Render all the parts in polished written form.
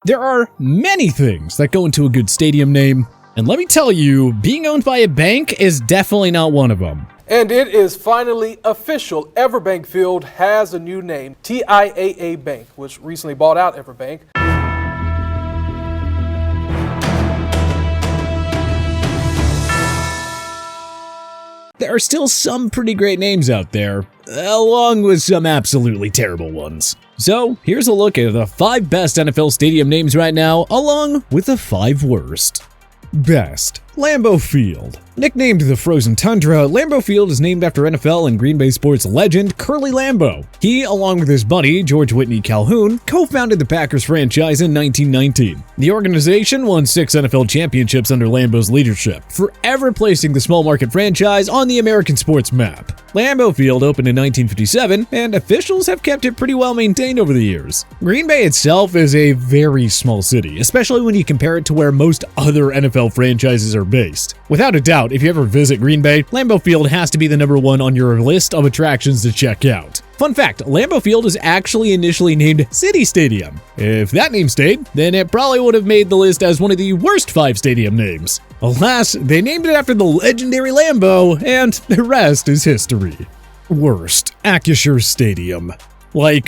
There are many things that go into a good stadium name, and let me tell you, being owned by a bank is definitely not one of them. And it is finally official. Everbank Field has a new name, TIAA Bank, which recently bought out Everbank. There are still some pretty great names out there, along with some absolutely terrible ones. So here's a look at the 5 best NFL stadium names right now, along with the 5 worst. Best. Lambeau Field. Nicknamed the Frozen Tundra, Lambeau Field is named after NFL and Green Bay sports legend Curly Lambeau. He, along with his buddy George Whitney Calhoun, co-founded the Packers franchise in 1919. The organization won 6 NFL championships under Lambeau's leadership, forever placing the small market franchise on the American sports map. Lambeau Field opened in 1957, and officials have kept it pretty well maintained over the years. Green Bay itself is a very small city, especially when you compare it to where most other NFL franchises are based. Without a doubt, if you ever visit Green Bay, Lambeau Field has to be the #1 on your list of attractions to check out. Fun fact, Lambeau Field is actually initially named City Stadium. If that name stayed, then it probably would have made the list as one of the worst 5 stadium names. Alas, they named it after the legendary Lambeau, and the rest is history. Worst, Acrisure Stadium. Why?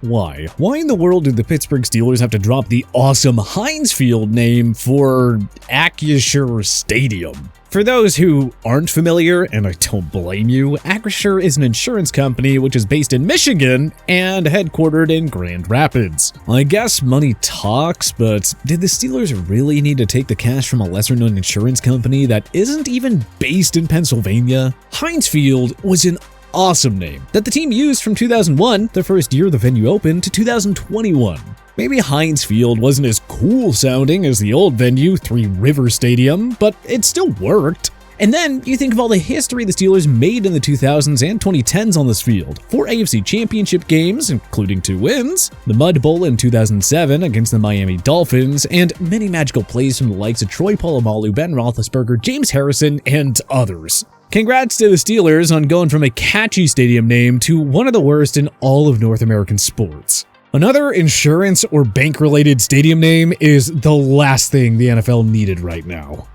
Why in the world did the Pittsburgh Steelers have to drop the awesome Heinz Field name for Acrisure Stadium? For those who aren't familiar, and I don't blame you, Acrisure is an insurance company which is based in Michigan and headquartered in Grand Rapids. I guess money talks, but did the Steelers really need to take the cash from a lesser-known insurance company that isn't even based in Pennsylvania? Heinz Field was an awesome name that the team used from 2001, the first year the venue opened, to 2021. Maybe Heinz Field wasn't as cool sounding as the old venue, Three River Stadium, but it still worked. And then you think of all the history the Steelers made in the 2000s and 2010s on this field. 4 AFC Championship games, including 2 wins, the Mud Bowl in 2007 against the Miami Dolphins, and many magical plays from the likes of Troy Polamalu, Ben Roethlisberger, James Harrison, and others. Congrats to the Steelers on going from a catchy stadium name to one of the worst in all of North American sports. Another insurance or bank-related stadium name is the last thing the NFL needed right now.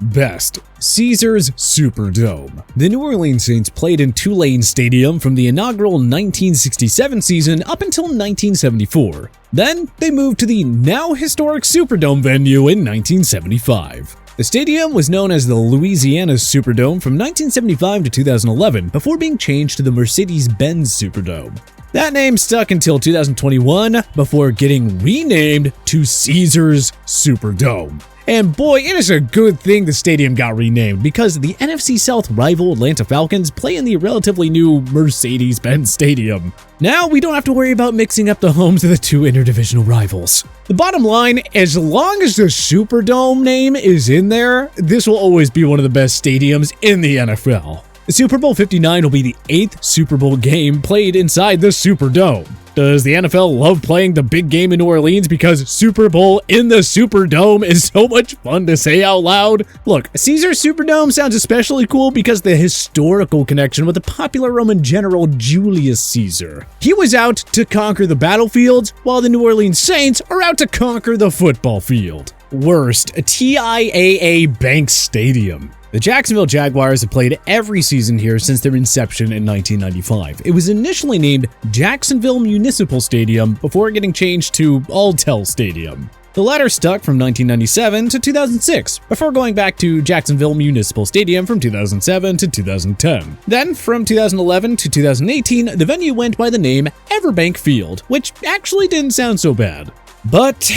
Best. Caesars Superdome. The New Orleans Saints played in Tulane Stadium from the inaugural 1967 season up until 1974. Then they moved to the now historic Superdome venue in 1975. The stadium was known as the Louisiana Superdome from 1975 to 2011 before being changed to the Mercedes-Benz Superdome. That name stuck until 2021 before getting renamed to Caesars Superdome. And boy, it is a good thing the stadium got renamed because the NFC South rival Atlanta Falcons play in the relatively new Mercedes-Benz Stadium. Now we don't have to worry about mixing up the homes of the 2 interdivisional rivals. The bottom line, as long as the Superdome name is in there, this will always be one of the best stadiums in the NFL. The Super Bowl 59 will be the 8th Super Bowl game played inside the Superdome. Does the NFL love playing the big game in New Orleans because Super Bowl in the Superdome is so much fun to say out loud? Look, Caesars Superdome sounds especially cool because the historical connection with the popular Roman general Julius Caesar. He was out to conquer the battlefields, while the New Orleans Saints are out to conquer the football field. Worst, TIAA Bank Stadium. The Jacksonville Jaguars have played every season here since their inception in 1995. It was initially named Jacksonville Municipal Stadium before getting changed to Alltel Stadium. The latter stuck from 1997 to 2006, before going back to Jacksonville Municipal Stadium from 2007 to 2010. Then, from 2011 to 2018, the venue went by the name Everbank Field, which actually didn't sound so bad. But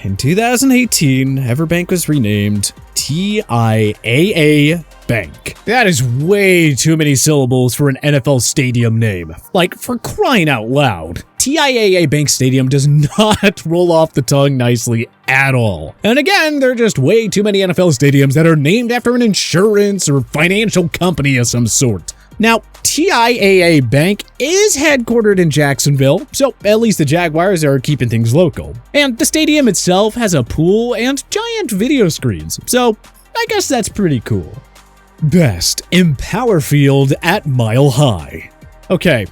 in 2018, Everbank was renamed TIAA Bank. That is way too many syllables for an NFL stadium name. Like, for crying out loud. TIAA Bank Stadium does not roll off the tongue nicely at all. And again, there are just way too many NFL stadiums that are named after an insurance or financial company of some sort. Now, TIAA Bank is headquartered in Jacksonville, so at least the Jaguars are keeping things local. And the stadium itself has a pool and giant video screens, so I guess that's pretty cool. Best. Empower Field at Mile High. Okay,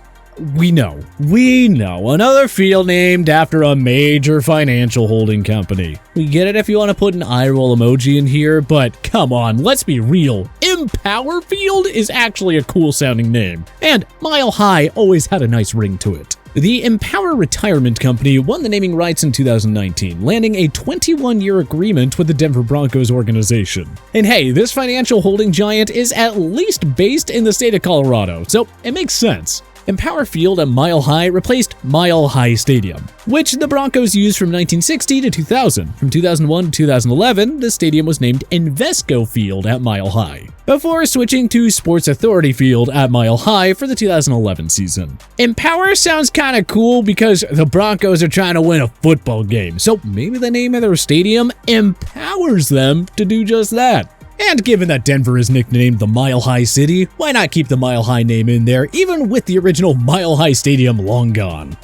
we know, another field named after a major financial holding company. We get it if you want to put an eye roll emoji in here, but come on, let's be real. Empower Field is actually a cool sounding name, and Mile High always had a nice ring to it. The Empower Retirement Company won the naming rights in 2019, landing a 21-year agreement with the Denver Broncos organization. And hey, this financial holding giant is at least based in the state of Colorado, so it makes sense. Empower Field at Mile High replaced Mile High Stadium, which the Broncos used from 1960 to 2000. From 2001 to 2011, the stadium was named Invesco Field at Mile High, before switching to Sports Authority Field at Mile High for the 2011 season. Empower sounds kinda cool because the Broncos are trying to win a football game, so maybe the name of their stadium empowers them to do just that. And given that Denver is nicknamed the Mile High City, why not keep the Mile High name in there, even with the original Mile High Stadium long gone?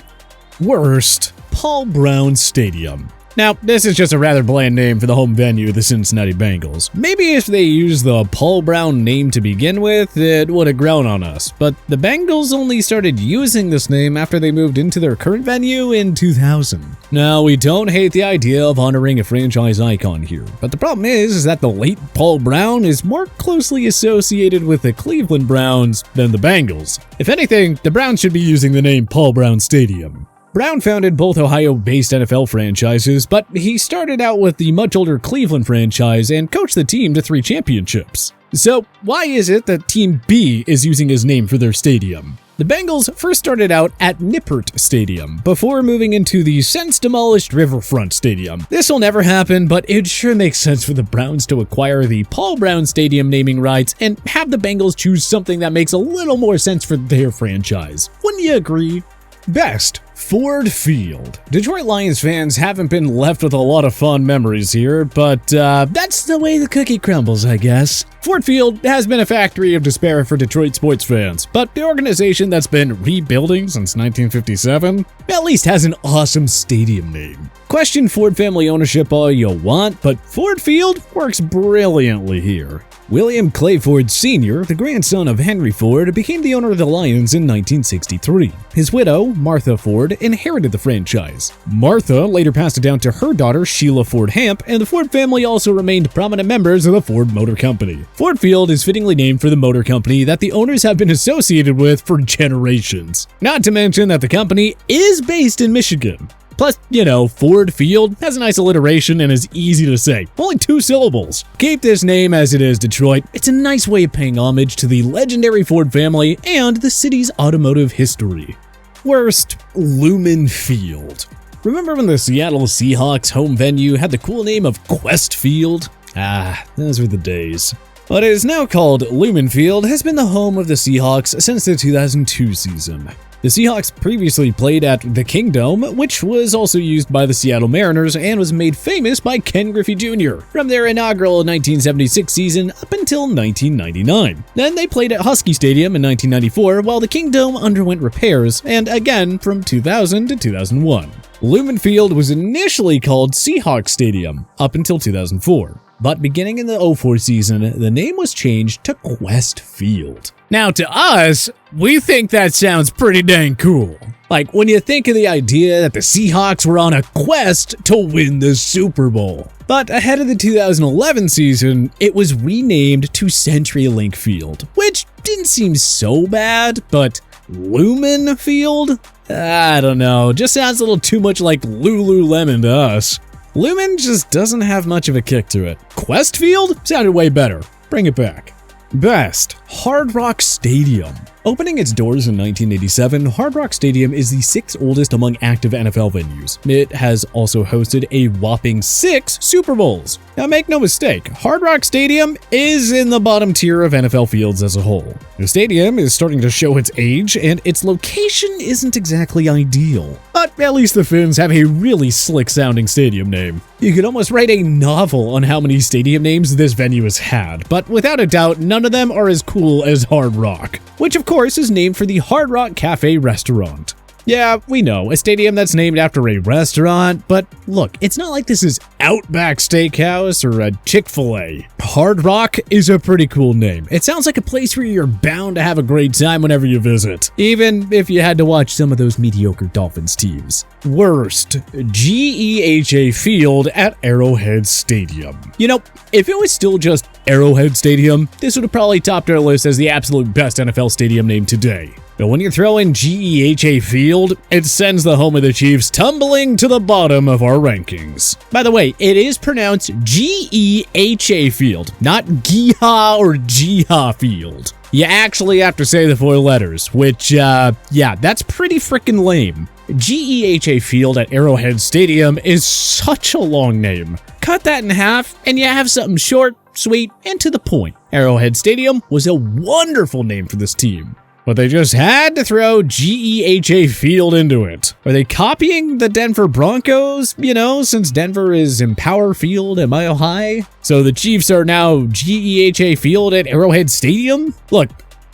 Worst, Paul Brown Stadium. Now, this is just a rather bland name for the home venue of the Cincinnati Bengals. Maybe if they used the Paul Brown name to begin with, it would have grown on us, but the Bengals only started using this name after they moved into their current venue in 2000. Now, we don't hate the idea of honoring a franchise icon here, but the problem is that the late Paul Brown is more closely associated with the Cleveland Browns than the Bengals. If anything, the Browns should be using the name Paul Brown Stadium. Brown founded both Ohio-based NFL franchises, but he started out with the much older Cleveland franchise and coached the team to 3 championships. So why is it that Team B is using his name for their stadium? The Bengals first started out at Nippert Stadium, before moving into the since-demolished Riverfront Stadium. This will never happen, but it sure makes sense for the Browns to acquire the Paul Brown Stadium naming rights and have the Bengals choose something that makes a little more sense for their franchise. Wouldn't you agree? Best, Ford Field. Detroit Lions fans haven't been left with a lot of fond memories here, but that's the way the cookie crumbles, I guess. Ford Field has been a factory of despair for Detroit sports fans, but the organization that's been rebuilding since 1957 at least has an awesome stadium name. Question Ford family ownership all you want, but Ford Field works brilliantly here. William Clay Ford Sr., the grandson of Henry Ford, became the owner of the Lions in 1963. His widow, Martha Ford, inherited the franchise. Martha later passed it down to her daughter, Sheila Ford Hamp, and the Ford family also remained prominent members of the Ford Motor Company. Ford Field is fittingly named for the motor company that the owners have been associated with for generations. Not to mention that the company is based in Michigan. Plus, you know, Ford Field has a nice alliteration and is easy to say. Only 2 syllables. Keep this name as it is, Detroit. It's a nice way of paying homage to the legendary Ford family and the city's automotive history. Worst, Lumen Field. Remember when the Seattle Seahawks home venue had the cool name of Quest Field? Those were the days. What is now called Lumen Field has been the home of the Seahawks since the 2002 season. The Seahawks previously played at the Kingdome, which was also used by the Seattle Mariners and was made famous by Ken Griffey Jr. from their inaugural 1976 season up until 1999. Then they played at Husky Stadium in 1994 while the Kingdome underwent repairs, and again from 2000 to 2001. Lumen Field was initially called Seahawks Stadium up until 2004. But beginning in the 2004 season, the name was changed to Quest Field. Now to us, we think that sounds pretty dang cool. Like when you think of the idea that the Seahawks were on a quest to win the Super Bowl. But ahead of the 2011 season, it was renamed to CenturyLink Field, which didn't seem so bad, but Lumen Field? I don't know, just sounds a little too much like Lululemon to us. Lumen just doesn't have much of a kick to it. Quest Field sounded way better. Bring it back. Best, Hard Rock Stadium. Opening its doors in 1987, Hard Rock Stadium is the 6th oldest among active NFL venues. It has also hosted a whopping 6 Super Bowls. Now make no mistake, Hard Rock Stadium is in the bottom tier of NFL fields as a whole. The stadium is starting to show its age, and its location isn't exactly ideal. But at least the Finns have a really slick-sounding stadium name. You could almost write a novel on how many stadium names this venue has had, but without a doubt, none of them are as cool as Hard Rock, which of course is named for the Hard Rock Cafe restaurant. Yeah, we know, a stadium that's named after a restaurant, but look, it's not like this is Outback Steakhouse or a Chick-fil-A. Hard Rock is a pretty cool name. It sounds like a place where you're bound to have a great time whenever you visit, even if you had to watch some of those mediocre Dolphins teams. Worst, GEHA Field at Arrowhead Stadium. You know, if it was still just Arrowhead Stadium, this would have probably topped our list as the absolute best NFL stadium name today. But when you throw in GEHA Field, it sends the home of the Chiefs tumbling to the bottom of our rankings. By the way, it is pronounced GEHA Field, not Geehaw or Geehaw Field. You actually have to say the 4 letters, which, yeah, that's pretty freaking lame. GEHA Field at Arrowhead Stadium is such a long name. Cut that in half, and you have something short, sweet, and to the point. Arrowhead Stadium was a wonderful name for this team, but they just had to throw GEHA Field into it. Are they copying the Denver Broncos, you know, since Denver is Empower Field at Mile High? So the Chiefs are now GEHA Field at Arrowhead Stadium? Look,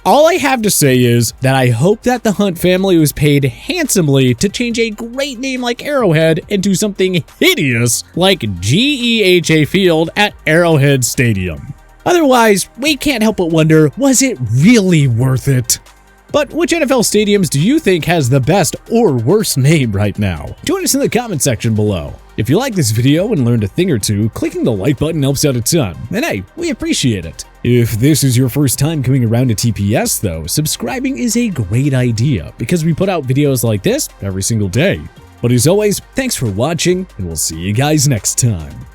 all I have to say is that I hope that the Hunt family was paid handsomely to change a great name like Arrowhead into something hideous like GEHA Field at Arrowhead Stadium. Otherwise, we can't help but wonder, was it really worth it? But which NFL stadiums do you think has the best or worst name right now? Join us in the comment section below. If you like this video and learned a thing or two, clicking the like button helps out a ton, and hey, we appreciate it. If this is your first time coming around to TPS though, subscribing is a great idea because we put out videos like this every single day. But as always, thanks for watching, and we'll see you guys next time.